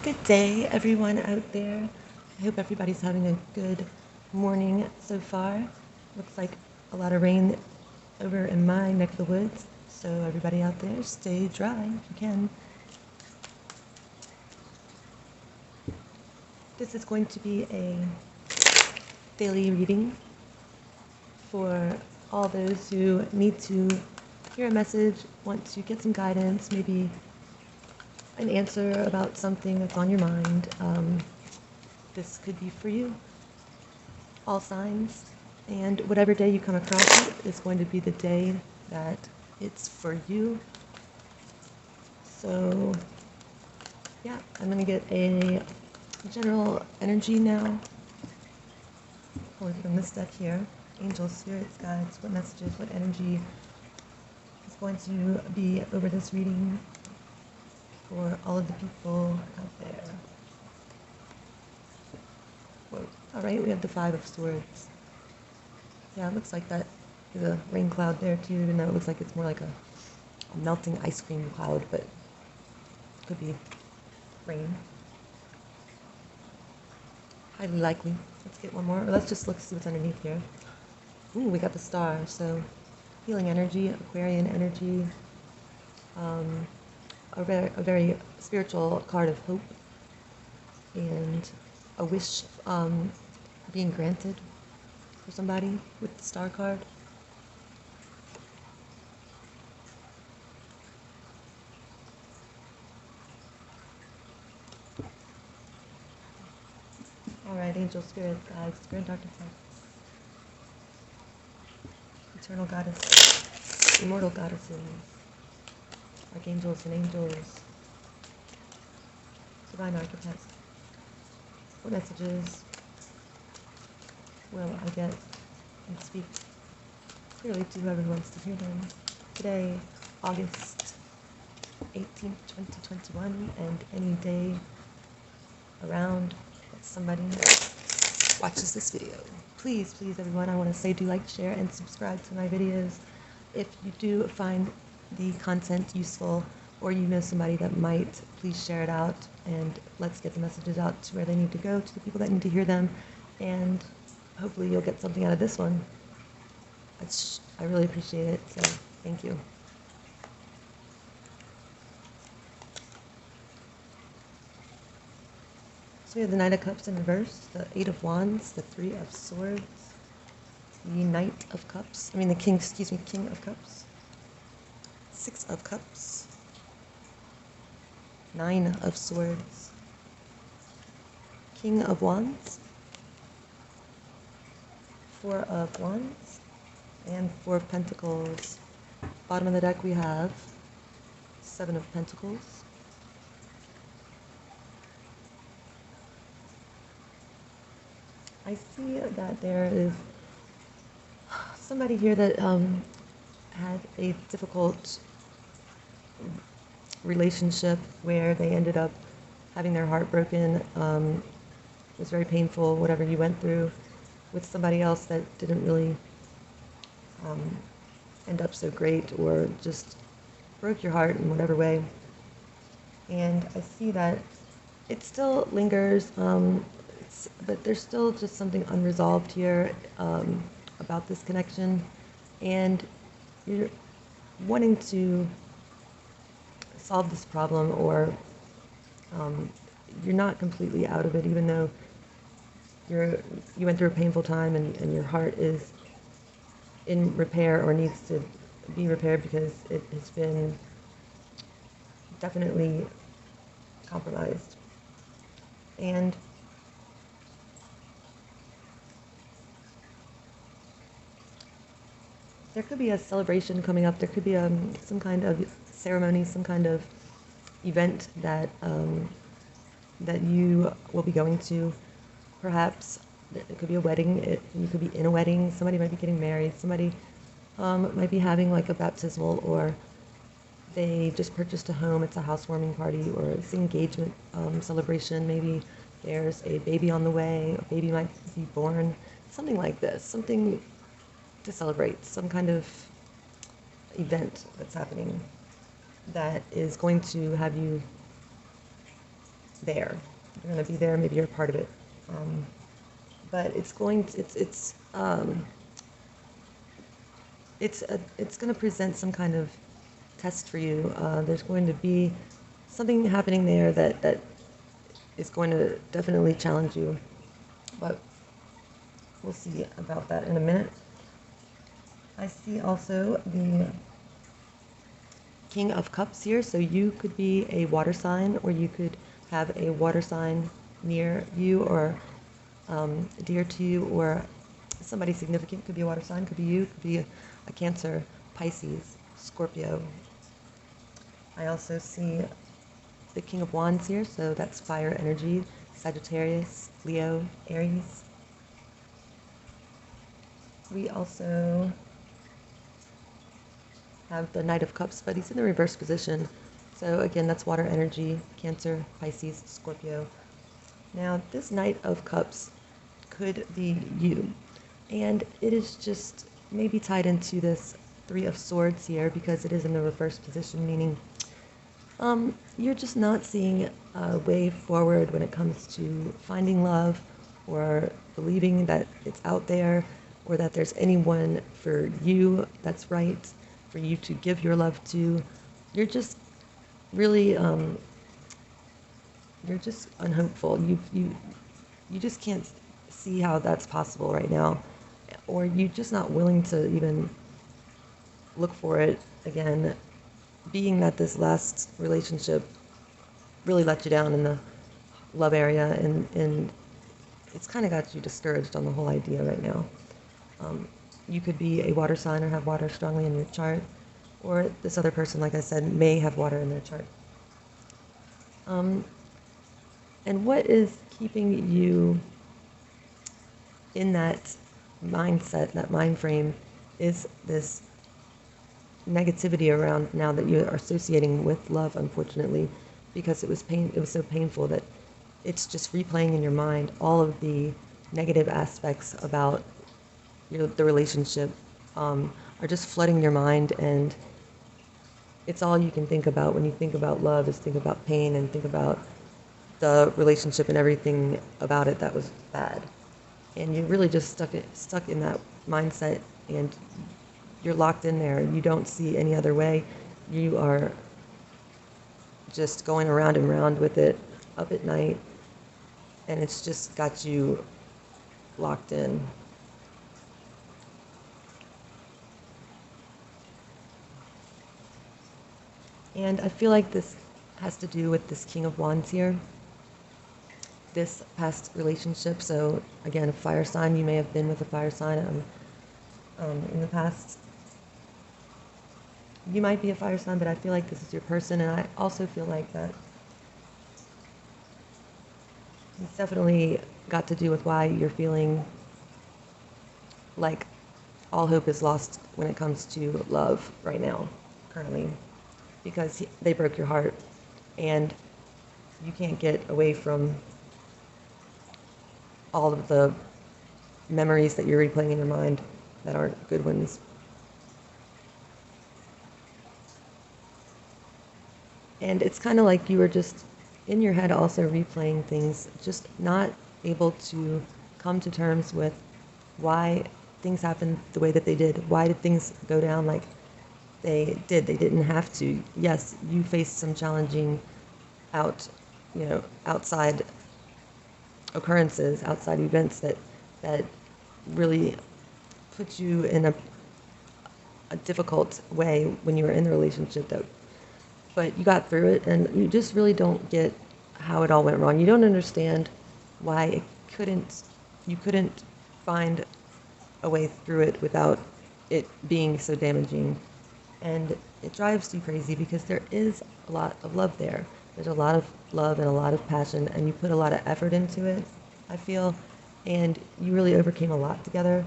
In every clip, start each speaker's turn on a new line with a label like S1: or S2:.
S1: Good day, everyone out there. I hope everybody's having a good morning so far. Looks like a lot of rain over in my neck of the woods, so everybody out there, stay dry if you can. This is going to be a daily reading for all those who need to hear a message, want to get some guidance, maybe an answer about something that's on your mind. This could be for you. All signs, and whatever day you come across it is going to be the day that it's for you. So yeah, I'm going to get a general energy now. Pulling from this deck here. Angels, spirits, guides, what messages, what energy is going to be over this reading for all of the people out there. Whoa. All right, we have the Five of Swords. Yeah, it looks like that is a rain cloud there too, even though it looks like it's more like a melting ice cream cloud, but it could be rain. Highly likely. Let's get one more. Or let's just look see what's underneath here. Ooh, we got the star. So healing energy, Aquarian energy, a very spiritual card of hope, and a wish being granted for somebody with the star card. Alright, angel, spirit, guides, grand architects, eternal goddess, immortal goddesses, archangels and angels, divine architects. What messages will I get and speak clearly to whoever wants to hear them today, August 18th, 2021, and any day around that somebody watches this video. Please, everyone, I want to say do like, share, and subscribe to my videos. If you do find the content useful or you know somebody that might, please share it out, and let's get the messages out to where they need to go, to the people that need to hear them, and hopefully you'll get something out of this one. I really appreciate it, so thank you. So we have the Knight of Cups in reverse, the Eight of Wands, the Three of Swords, the Knight of Cups, the King of Cups, Six of Cups, Nine of Swords, King of Wands, Four of Wands, and Four of Pentacles. Bottom of the deck we have Seven of Pentacles, I see that there is somebody here that had a difficult relationship where they ended up having their heart broken. It was very painful, whatever you went through, with somebody else that didn't really end up so great, or just broke your heart in whatever way. And I see that it still lingers, but there's still just something unresolved here about this connection, and you're wanting to solve this problem, or you're not completely out of it, even though you went through a painful time, and your heart is in repair, or needs to be repaired, because it has been definitely compromised. And there could be a celebration coming up. There could be some kind of ceremony, some kind of event that that you will be going to. Perhaps it could be a wedding. You could be in a wedding. Somebody might be getting married. Somebody might be having like a baptismal, or they just purchased a home. It's a housewarming party, or it's an engagement celebration. Maybe there's a baby on the way. A baby might be born. Something like this. Something to celebrate. Some kind of event that's happening that is going to have you there. You're going to be there. Maybe you're a part of it. But it's going to, it's going to present some kind of test for you. There's going to be something happening there that is going to definitely challenge you. But we'll see about that in a minute. I see also the King of Cups here, so you could be a water sign, or you could have a water sign near you, or dear to you, or somebody significant. Could be a water sign, could be you, could be a Cancer, Pisces, Scorpio. I also see the King of Wands here, so that's fire energy, Sagittarius, Leo, Aries. We also have the Knight of Cups, but he's in the reverse position. So again, that's water energy, Cancer, Pisces, Scorpio. Now, this Knight of Cups could be you. And it is just maybe tied into this Three of Swords here, because it is in the reverse position, meaning you're just not seeing a way forward when it comes to finding love, or believing that it's out there, or that there's anyone for you that's right for you to give your love to. You're just really, you're just unhopeful. You just can't see how that's possible right now, or you're just not willing to even look for it again, being that this last relationship really let you down in the love area, and it's kind of got you discouraged on the whole idea right now. You could be a water sign or have water strongly in your chart, or this other person, like I said, may have water in their chart. And what is keeping you in that mindset, that mind frame, is this negativity around now that you are associating with love, unfortunately, because it was so painful that it's just replaying in your mind all of the negative aspects about the relationship, are just flooding your mind, and it's all you can think about when you think about love, is think about pain and think about the relationship and everything about it that was bad. And you're really just stuck in that mindset, and you're locked in there. You don't see any other way. You are just going around and around with it up at night, and it's just got you locked in. And I feel like this has to do with this King of Wands here, this past relationship. So again, a fire sign, you may have been with a fire sign in the past. You might be a fire sign, but I feel like this is your person, and I also feel like that it's definitely got to do with why you're feeling like all hope is lost when it comes to love right now, currently, because they broke your heart, and you can't get away from all of the memories that you're replaying in your mind that aren't good ones. And it's kind of like you were just in your head also replaying things, just not able to come to terms with why things happened the way that they did. Why did things go down like they did? They didn't have to. Yes, you faced some challenging outside occurrences, outside events that really put you in a difficult way when you were in the relationship, but you got through it, and you just really don't get how it all went wrong. You don't understand why you couldn't find a way through it without it being so damaging. And it drives you crazy because there is a lot of love there. There's a lot of love and a lot of passion, and you put a lot of effort into it, I feel, and you really overcame a lot together.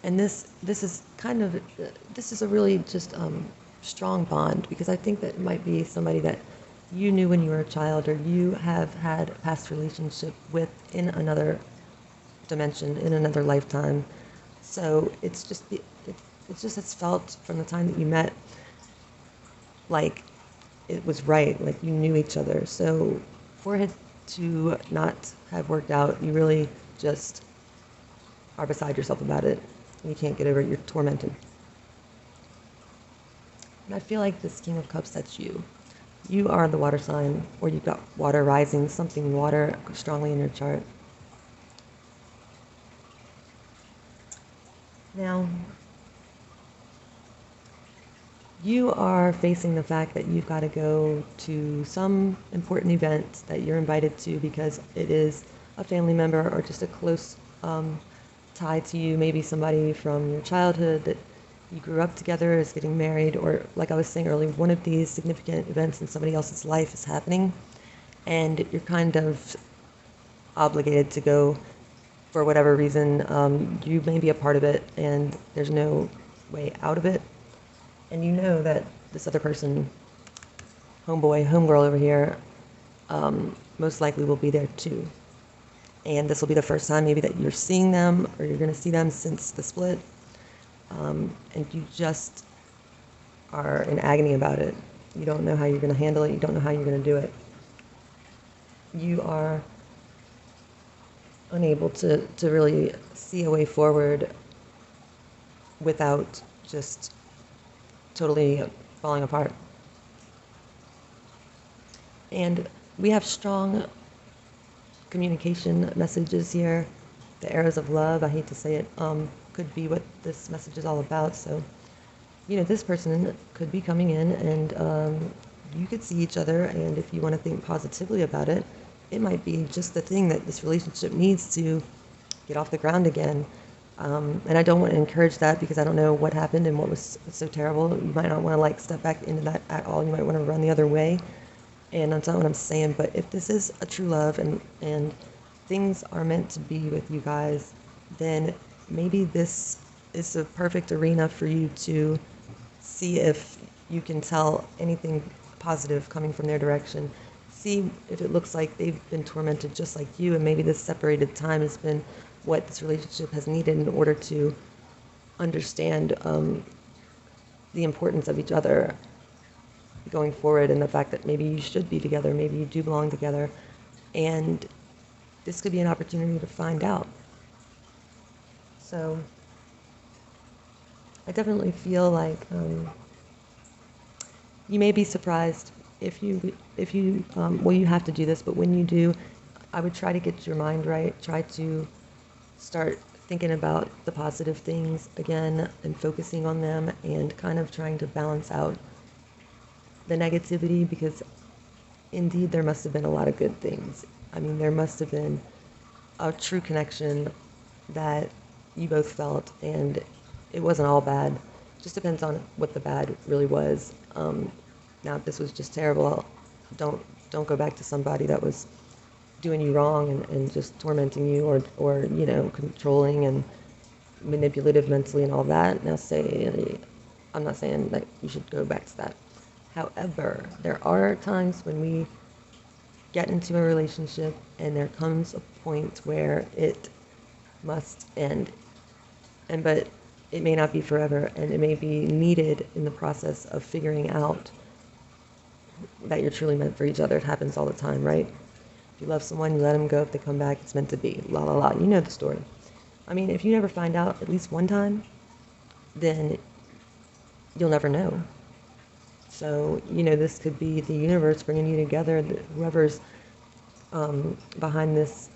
S1: And this is a really just strong bond, because I think that it might be somebody that you knew when you were a child, or you have had a past relationship with in another dimension, in another lifetime. So it's felt from the time that you met like it was right, like you knew each other. So for it to not have worked out, you really just are beside yourself about it. You can't get over it, you're tormented. And I feel like this King of Cups, that's you. You are the water sign, or you've got water rising, something water strongly in your chart. Now, you are facing the fact that you've got to go to some important event that you're invited to because it is a family member or just a close tie to you, maybe somebody from your childhood that you grew up together is getting married, or like I was saying earlier, one of these significant events in somebody else's life is happening, and you're kind of obligated to go for whatever reason. You may be a part of it, and there's no way out of it. And you know that this other person, homeboy, homegirl over here, most likely will be there too. And this will be the first time maybe that you're seeing them, or you're going to see them since the split. And you just are in agony about it. You don't know how you're going to handle it. You don't know how you're going to do it. You are unable to really see a way forward without just totally falling apart. And we have strong communication messages here. The arrows of love, I hate to say it, could be what this message is all about. So, you know, this person could be coming in, and you could see each other, and if you want to think positively about it, it might be just the thing that this relationship needs to get off the ground again. And I don't want to encourage that because I don't know what happened and what was so terrible. You might not want to like step back into that at all. You might want to run the other way. And that's not what I'm saying. But if this is a true love and things are meant to be with you guys, then maybe this is a perfect arena for you to see if you can tell anything positive coming from their direction. See if it looks like they've been tormented just like you, and maybe this separated time has been what this relationship has needed in order to understand the importance of each other going forward, and the fact that maybe you should be together, maybe you do belong together, and this could be an opportunity to find out. So I definitely feel like you may be surprised if you well, you have to do this, but when you do, I would try to get your mind right, try to start thinking about the positive things again and focusing on them, and kind of trying to balance out the negativity, because indeed there must have been a lot of good things. I mean, there must have been a true connection that you both felt, and it wasn't all bad. Just depends on what the bad really was. Now, if this was just terrible, don't go back to somebody that was doing you wrong and just tormenting you, or you know, controlling and manipulative mentally and all that. Now, I'm not saying that you should go back to that. However, there are times when we get into a relationship and there comes a point where it must end, but it may not be forever, and it may be needed in the process of figuring out that you're truly meant for each other. It happens all the time, right? If you love someone, you let them go. If they come back, it's meant to be. La la la. You know the story. I mean, if you never find out at least one time, then you'll never know. So, you know, this could be the universe bringing you together. Whoever's behind this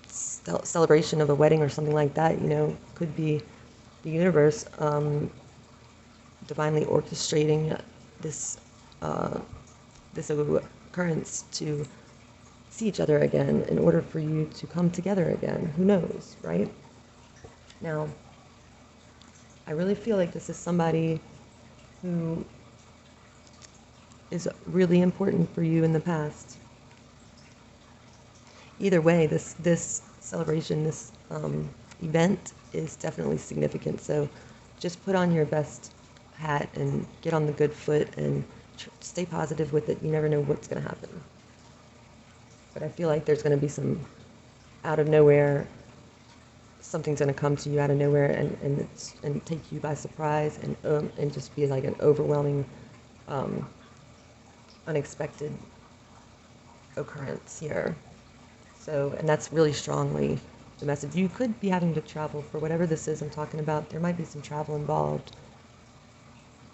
S1: celebration of a wedding or something like that, you know, could be the universe divinely orchestrating this this occurrence to see each other again in order for you to come together again. Who knows, right? Now, I really feel like this is somebody who is really important for you in the past. Either way, this celebration, this event is definitely significant. So just put on your best hat and get on the good foot and stay positive with it. You never know what's going to happen. But I feel like there's going to be some out of nowhere, something's going to come to you out of nowhere and take you by surprise, and just be like an overwhelming unexpected occurrence here. So, and that's really strongly the message. You could be having to travel for whatever this is I'm talking about. There might be some travel involved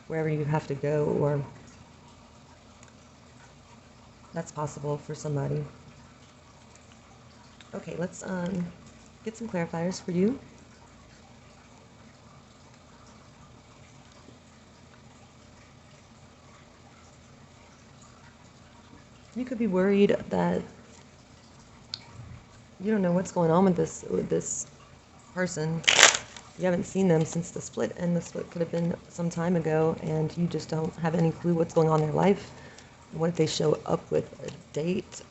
S1: wherever you have to go, or that's possible for somebody. Okay, let's get some clarifiers for you. You could be worried that you don't know what's going on with this person. You haven't seen them since the split, and the split could have been some time ago, and you just don't have any clue what's going on in their life. What if they show up with a date?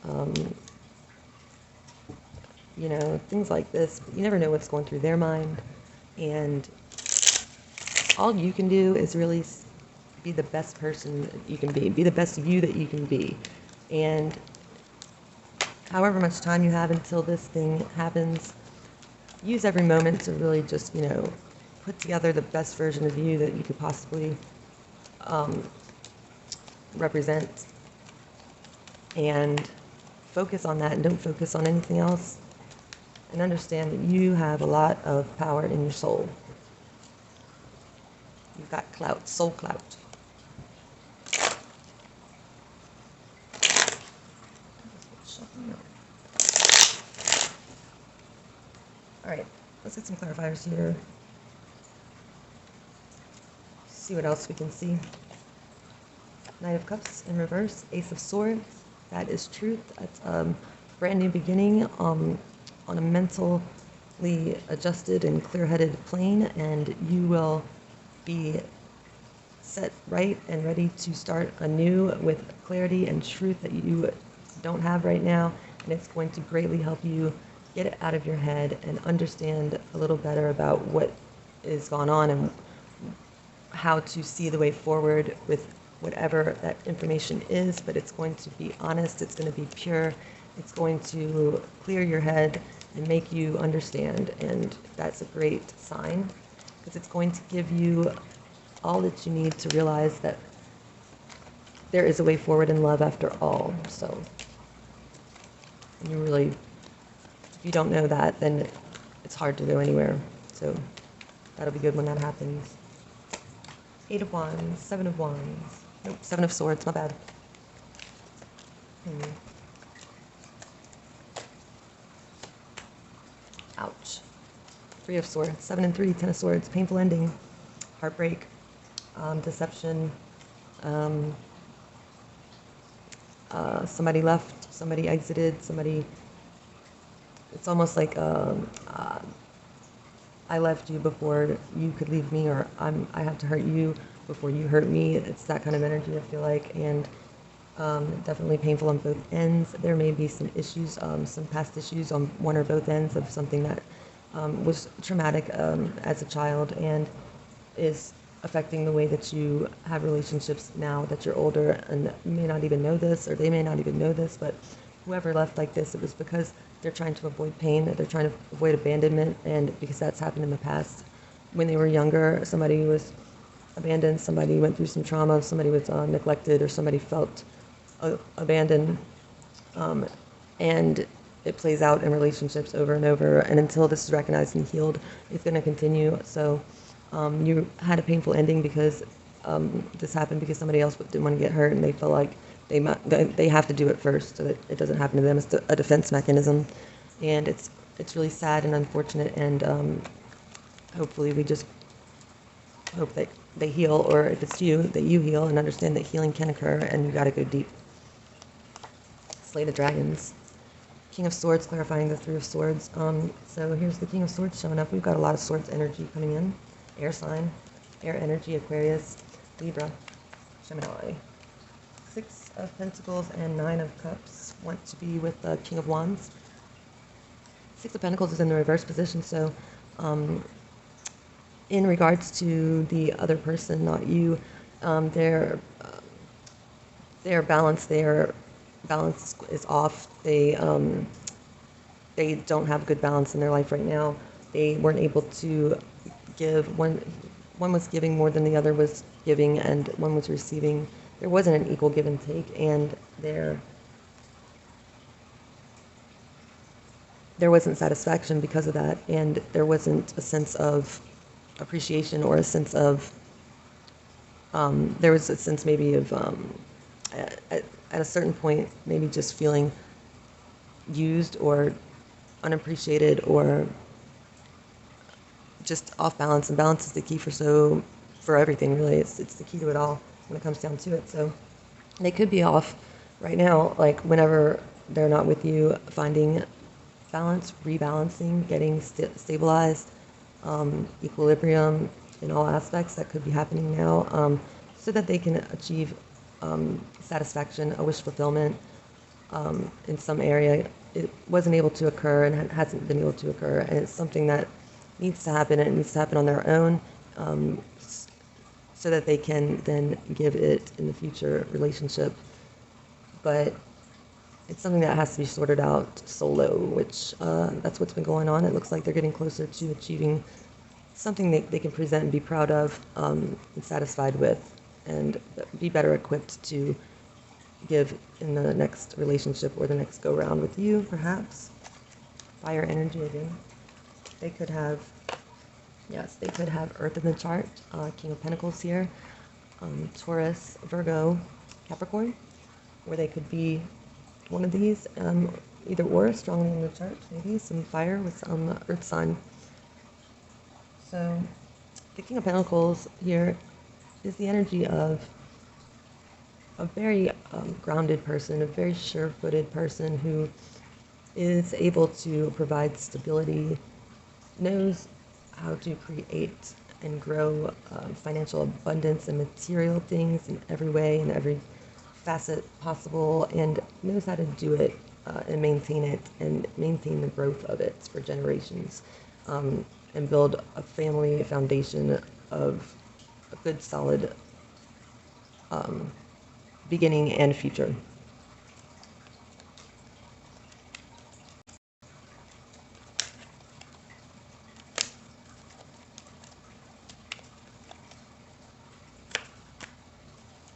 S1: You know, things like this. But you never know what's going through their mind, and all you can do is really be the best person that you can be. Be the best you that you can be. And however much time you have until this thing happens, use every moment to really just, you know, put together the best version of you that you could possibly represent, and focus on that, and don't focus on anything else, and understand that you have a lot of power in your soul. You've got clout, soul clout. All right, let's get some clarifiers here. See what else we can see. Knight of Cups in reverse, Ace of Swords. That is truth. That's a brand new beginning on a mentally adjusted and clear-headed plane, and you will be set right and ready to start anew with clarity and truth that you don't have right now, and it's going to greatly help you get it out of your head and understand a little better about what is going on and how to see the way forward with whatever that information is. But it's going to be honest, it's going to be pure, it's going to clear your head and make you understand, and that's a great sign, because it's going to give you all that you need to realize that there is a way forward in love after all. So, and you really, if you don't know that, then it's hard to go anywhere. So that'll be good when that happens. 8 of Wands, 7 of Wands. Nope, 7 of Swords, my bad. Ouch. 3 of Swords, 7 and 3, 10 of Swords, painful ending, heartbreak, deception, somebody left, somebody exited, somebody, it's almost like I left you before you could leave me, or I have to hurt you before you hurt me. It's that kind of energy, I feel like, and definitely painful on both ends. There may be some issues, some past issues on one or both ends of something that was traumatic as a child and is affecting the way that you have relationships now that you're older, and you may not even know this, or they may not even know this, but whoever left like this, it was because they're trying to avoid pain, they're trying to avoid abandonment, and because that's happened in the past. When they were younger, somebody was abandoned, somebody went through some trauma, somebody was neglected, or somebody felt abandoned, and it plays out in relationships over and over, and until this is recognized and healed, it's going to continue. So you had a painful ending because this happened because somebody else didn't want to get hurt, and they felt like they have to do it first so that it doesn't happen to them. It's a defense mechanism, and it's really sad and unfortunate, and hopefully we just hope that they heal, or if it's you, that you heal and understand that healing can occur, and you got to go deep. Slay the dragons. King of Swords, clarifying the 3 of Swords. So here's the King of Swords showing up. We've got a lot of Swords energy coming in. Air sign, air energy, Aquarius, Libra, Gemini. 6 of Pentacles and 9 of Cups want to be with the King of Wands. 6 of Pentacles is in the reverse position, so in regards to the other person, not you, their balance is off. They don't have good balance in their life right now. They weren't able to give. One was giving more than the other was giving, and one was receiving there wasn't an equal give and take, and there wasn't satisfaction because of that, and there wasn't a sense of appreciation or a sense of there was a sense maybe of at a certain point maybe just feeling used or unappreciated or just off balance. And balance is the key for everything, really. It's the key to it all when it comes down to it. So they could be off right now, like whenever they're not with you, finding balance, rebalancing, getting stabilized, equilibrium in all aspects. That could be happening now, so that they can achieve satisfaction, a wish fulfillment in some area. It wasn't able to occur and hasn't been able to occur, and it's something that needs to happen, and it needs to happen on their own, so that they can then give it in the future relationship. But it's something that has to be sorted out solo, which that's what's been going on. It looks like they're getting closer to achieving something they can present and be proud of, and satisfied with, and be better equipped to give in the next relationship or the next go round with you, perhaps. Fire energy again. They could have, yes, they could have Earth in the chart, King of Pentacles here, Taurus, Virgo, Capricorn, or they could be one of these, either or, strongly in the chart, maybe some fire with some Earth sign. So the King of Pentacles here is the energy of a very grounded person, a very sure-footed person who is able to provide stability, knows how to create and grow financial abundance and material things in every way, in every facet possible, and knows how to do it and maintain it and maintain the growth of it for generations, and build a family foundation of a good, solid beginning and future.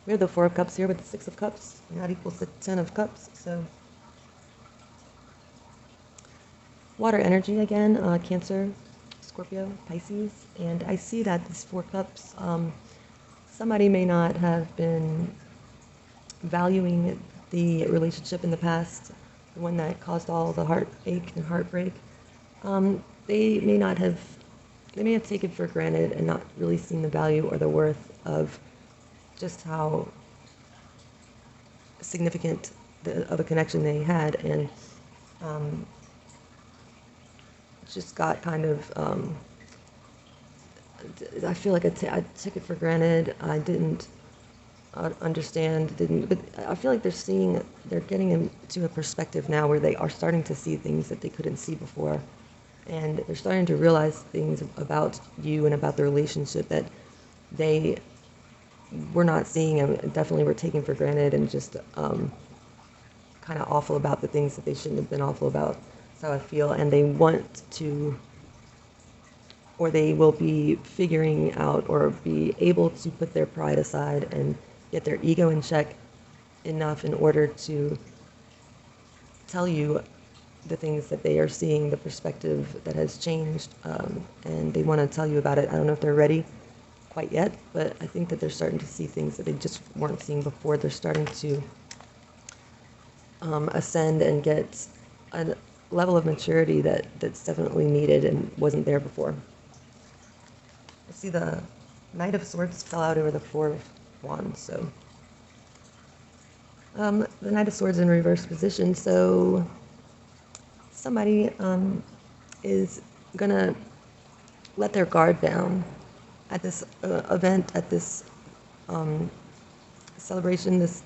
S1: We have the Four of Cups here with the Six of Cups, and that equals the Ten of Cups. So water energy again, Cancer, Scorpio, Pisces, and I see that these Four Cups, somebody may not have been valuing the relationship in the past, the one that caused all the heartache and heartbreak. They may have taken for granted and not really seen the value or the worth of just how significant of a connection they had, and just got kind of, I feel like I took it for granted. I didn't understand, but I feel like they're getting into a perspective now where they are starting to see things that they couldn't see before. And they're starting to realize things about you and about the relationship that they were not seeing and definitely were taking for granted, and just kind of awful about the things that they shouldn't have been awful about. That's how I feel. And they want to, or they will be figuring out or be able to put their pride aside and get their ego in check enough in order to tell you the things that they are seeing, the perspective that has changed, and they want to tell you about it. I don't know if they're ready quite yet, but I think that they're starting to see things that they just weren't seeing before. They're starting to ascend and get a level of maturity that's definitely needed and wasn't there before. I see the Knight of Swords fell out over the Four of Wands, so the Knight of Swords in reverse position, so somebody is gonna let their guard down at this event, at this celebration, this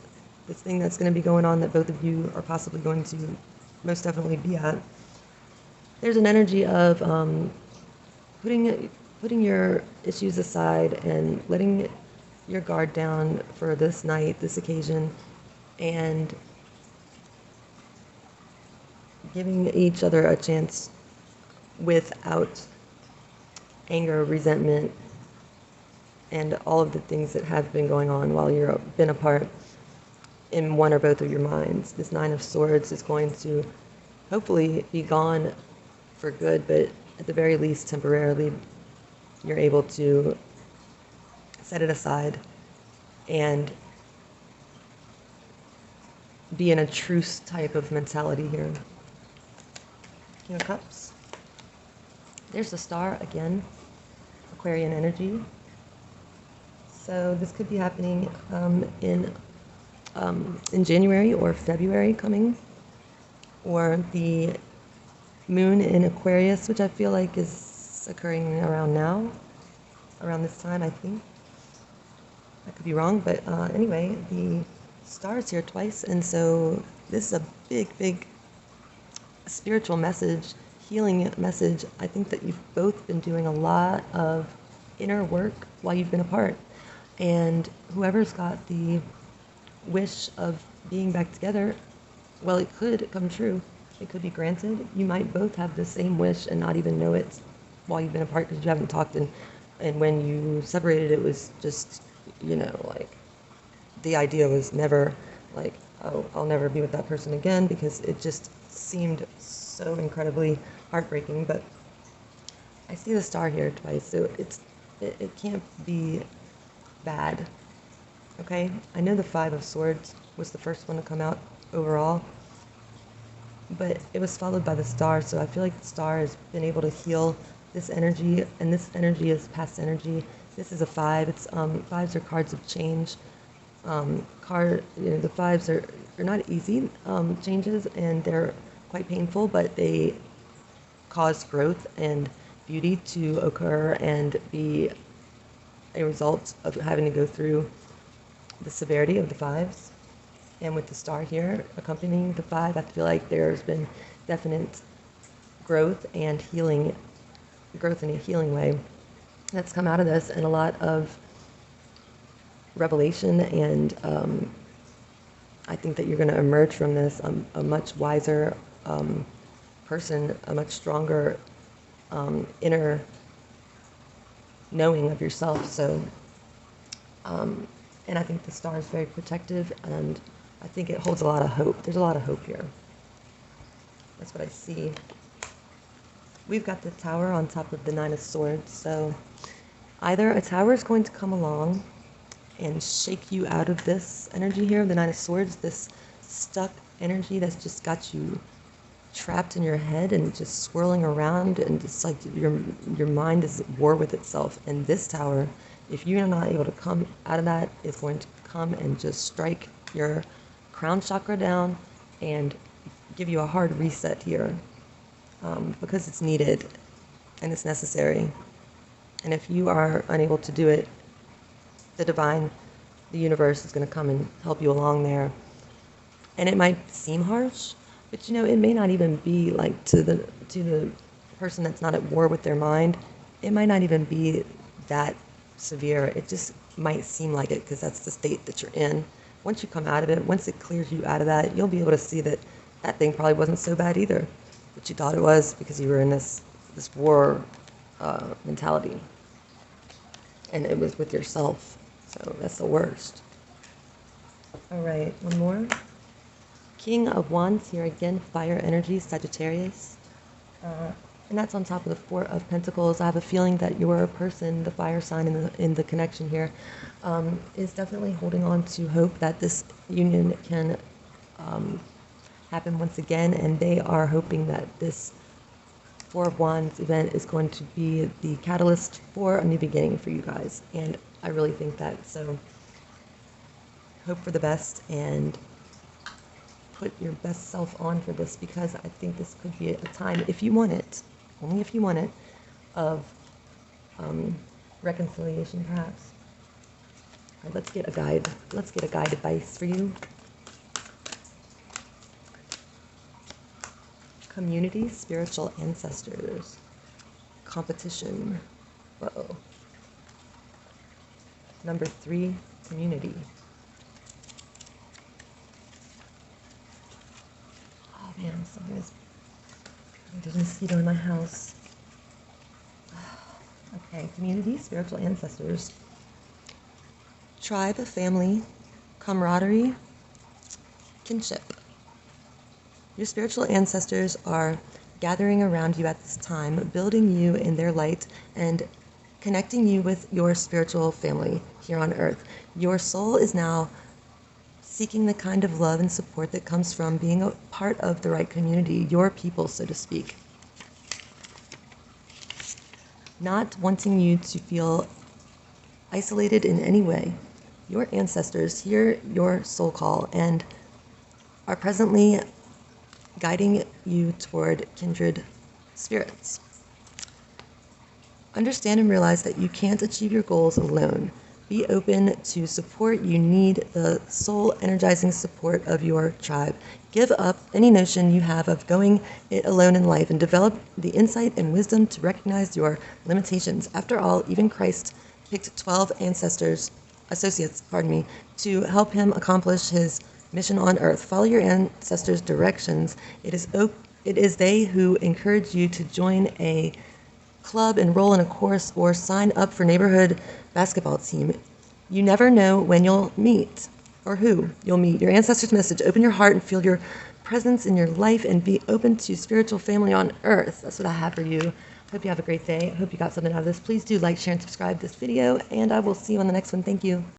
S1: thing that's going to be going on that both of you are possibly going to most definitely be at. There's an energy of putting your issues aside and letting your guard down for this night, this occasion, and giving each other a chance without anger, resentment, and all of the things that have been going on while you've been apart in one or both of your minds. This Nine of Swords is going to hopefully be gone for good, but at the very least temporarily you're able to set it aside and be in a truce type of mentality here. King of Cups. There's the Star again, Aquarian energy. So this could be happening in January or February coming, or the moon in Aquarius, which I feel like is occurring around now, around this time, I think. I could be wrong, but anyway, the Star is here twice, and so this is a big spiritual message, healing message. I think that you've both been doing a lot of inner work while you've been apart, and whoever's got the wish of being back together, well, it could come true. It could be granted. You might both have the same wish and not even know it while you've been apart because you haven't talked, and when you separated, it was just, like, the idea was never like, oh, I'll never be with that person again, because it just seemed so incredibly heartbreaking. But I see the Star here twice, so it can't be bad. Okay, I know the Five of Swords was the first one to come out overall, but it was followed by the Star, so I feel like the Star has been able to heal this energy, and this energy is past energy. This is a 5. It's fives are cards of change. The fives are not easy changes, and they're quite painful, but they cause growth and beauty to occur and be a result of having to go through the severity of the fives. And with the Star here accompanying the 5, I feel like there's been definite growth and healing, growth in a healing way that's come out of this, and a lot of revelation, and I think that you're going to emerge from this a much wiser person, a much stronger inner knowing of yourself. So, and I think the Star is very protective, and I think it holds a lot of hope. There's a lot of hope here. That's what I see. We've got the Tower on top of the Nine of Swords, so either a Tower is going to come along and shake you out of this energy here, the Nine of Swords, this stuck energy that's just got you trapped in your head and just swirling around, and it's like your mind is at war with itself. And this Tower, if you're not able to come out of that, is going to come and just strike your crown chakra down and give you a hard reset here, because it's needed and it's necessary. And if you are unable to do it, the divine, the universe is going to come and help you along there. And it might seem harsh, but it may not even be like to the person that's not at war with their mind. It might not even be that severe. It just might seem like it because that's the state that you're in. Once you come out of it, once it clears you out of that, you'll be able to see that that thing probably wasn't so bad either, but you thought it was because you were in this war mentality, and it was with yourself. So that's the worst. All right, one more. King of Wands here again, fire energy, Sagittarius. And that's on top of the Four of Pentacles. I have a feeling that your person, the fire sign in the connection here, is definitely holding on to hope that this union can happen once again. And they are hoping that this Four of Wands event is going to be the catalyst for a new beginning for you guys. And I really think that. So hope for the best and put your best self on for this, because I think this could be a time, if you want it, only if you want it, of reconciliation perhaps. All right, let's get a guide. Let's get a guide advice for you. Community, spiritual ancestors, competition. Uh-oh. Number 3, community. Oh man, there's a mosquito in my house. Okay, community, spiritual ancestors. tribe, family, camaraderie, kinship. Your spiritual ancestors are gathering around you at this time, building you in their light and connecting you with your spiritual family here on earth. Your soul is now seeking the kind of love and support that comes from being a part of the right community, your people, so to speak. Not wanting you to feel isolated in any way. Your ancestors hear your soul call and are presently guiding you toward kindred spirits. Understand and realize that you can't achieve your goals alone. Be open to support. You need the soul energizing support of your tribe. Give up any notion you have of going it alone in life and develop the insight and wisdom to recognize your limitations. After all, even Christ picked 12 associates, to help him accomplish his mission on earth. Follow your ancestors' directions. It is they who encourage you to join a club, enroll in a course, or sign up for neighborhood basketball team. You never know when you'll meet or who you'll meet. Your ancestors' message: open your heart and feel your presence in your life and be open to spiritual family on earth. That's what I have for you. Hope you have a great day. I hope you got something out of this. Please do like, share, and subscribe this video, and I will see you on the next one. Thank you.